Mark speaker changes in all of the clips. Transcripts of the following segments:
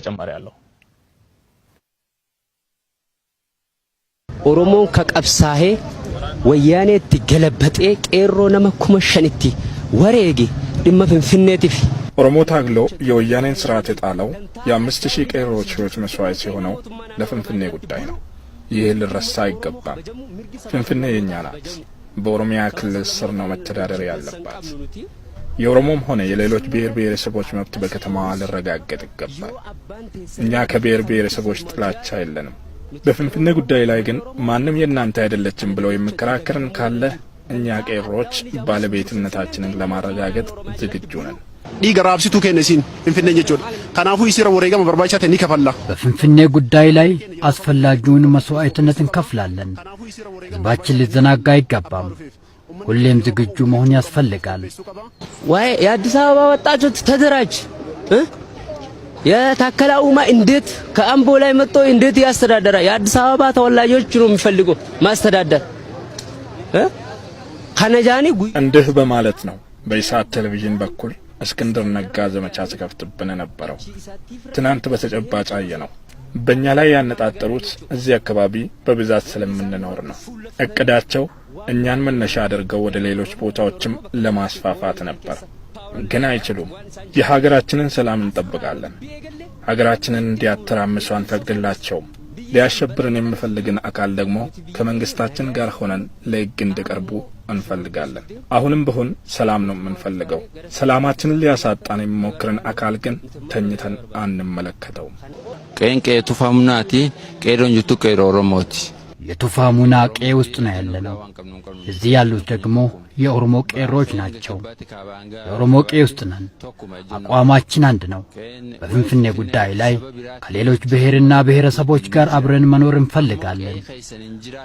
Speaker 1: ተጨማሪ አለው።
Speaker 2: ኦሮሞን ከቀብሳሄ ወያኔት ገለበጤ ቄሮ ነመኩመ ሸንቲ ወሬጌ ድማ ፍንፍኔቲፍ
Speaker 3: ኦሮሞ ታግሎ የወያኔን ስርዓት የጣለው የ5000 ቄሮዎች ህይወት መስዋዕት የሆነው ለፍንፍኔ ጉዳይ ነው። ይህ ልረሳ አይገባም። ፍንፍኔ የኛ ናት። በኦሮሚያ ክልል ስር ነው መተዳደር ያለባት። የኦሮሞም ሆነ የሌሎች ብሔር ብሔረሰቦች መብት በከተማዋ ሊረጋገጥ ይገባል። እኛ ከብሔር ብሔረሰቦች ጥላቻ የለንም። በፍንፍኔ ጉዳይ ላይ ግን ማንም የናንተ አይደለችም ብለው የሚከራከርን ካለ እኛ ቄሮዎች ባለቤትነታችንን ለማረጋገጥ ዝግጁ ነን።
Speaker 4: ዲገራብሲቱ ከነሲን ፍንፍኔ ጀቾል ካናፉ ይሲራ ወሬጋ በርባቻተ ኒከፈላ
Speaker 5: በፍንፍኔ ጉዳይ ላይ አስፈላጊውን መስዋዕትነት እንከፍላለን። ህዝባችን ሊዘናጋ አይገባም። ሁሌም ዝግጁ መሆን ያስፈልጋል።
Speaker 2: ወይ የአዲስ አበባ ወጣቶች ተደራጅ የታከላውማ እንዴት ከአምቦ ላይ መጥቶ እንዴት ያስተዳደራ? የአዲስ አበባ ተወላጆች ነው የሚፈልገው ማስተዳደር ከነጃኒ
Speaker 3: እንዲህ በማለት ነው በኢሳት ቴሌቪዥን በኩል እስክንድር ነጋ ዘመቻ ሲከፍትብን ነበረው። ትናንት በተጨባጭ አየነው። በእኛ ላይ ያነጣጠሩት እዚህ አካባቢ በብዛት ስለምንኖር ነው። እቅዳቸው እኛን መነሻ አድርገው ወደ ሌሎች ቦታዎችም ለማስፋፋት ነበር። ግን አይችሉም። የሀገራችንን ሰላም እንጠብቃለን። ሀገራችንን እንዲያተራምሱ አንፈቅድላቸውም። ሊያሸብርን የሚፈልግን አካል ደግሞ ከመንግስታችን ጋር ሆነን ለሕግ እንዲቀርቡ እንፈልጋለን። አሁንም ቢሆን ሰላም ነው የምንፈልገው። ሰላማችንን ሊያሳጣን የሚሞክርን አካል ግን ተኝተን አንመለከተውም።
Speaker 6: ቀንቄ ቱፋሙናቲ ቄሮን ጁቱ ቄሮ ኦሮሞቲ
Speaker 5: የቱፋሙና ቄ ውስጥ ነው ያለነው። እዚህ ያሉት ደግሞ የኦሮሞ ቄሮች ናቸው። የኦሮሞ ቄ ውስጥ ነን። አቋማችን አንድ ነው። በፍንፍኔ ጉዳይ ላይ ከሌሎች ብሔርና ብሔረሰቦች ጋር አብረን መኖር እንፈልጋለን።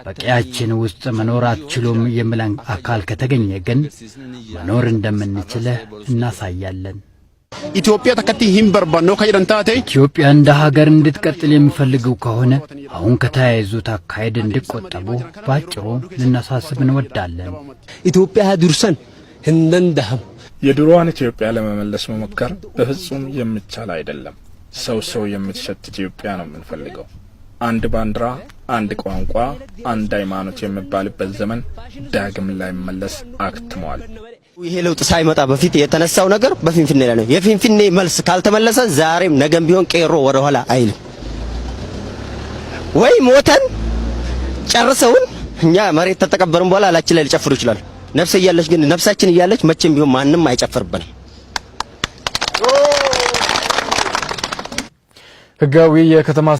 Speaker 5: በቄያችን ውስጥ መኖር አትችሉም የሚለን አካል ከተገኘ ግን መኖር እንደምንችል እናሳያለን።
Speaker 4: ኢትዮጵያ ተከቲ ሂምበርባን ነው ከይደንታቴ
Speaker 5: ኢትዮጵያ እንደ ሀገር እንድትቀጥል የሚፈልጉ ከሆነ አሁን ከተያያዙት አካሄድ እንዲቆጠቡ ባጭሩ ልናሳስብ እንወዳለን።
Speaker 2: ኢትዮጵያ ዱርሰን እንደንደም
Speaker 3: የድሮዋን ኢትዮጵያ ለመመለስ መሞከር በፍጹም የሚቻል አይደለም። ሰው የምትሸት ኢትዮጵያ ነው የምንፈልገው። አንድ ባንዲራ፣ አንድ ቋንቋ፣ አንድ ሃይማኖት የሚባልበት ዘመን ዳግም ላይ መለስ አክትሟል።
Speaker 2: ይሄ ለውጥ ሳይመጣ በፊት የተነሳው ነገር በፍንፍኔ ላይ ነው። የፍንፍኔ መልስ ካልተመለሰ ዛሬም ነገም ቢሆን ቄሮ ወደ ኋላ አይልም። ወይ ሞተን ጨርሰውን እኛ መሬት ተተቀበርን በኋላ አላችን ላይ ሊጨፍሩ ይችላል። ነፍስ እያለች ግን ነፍሳችን እያለች መቼም ቢሆን ማንንም አይጨፍርብንም።
Speaker 7: ህጋዊ የከተማ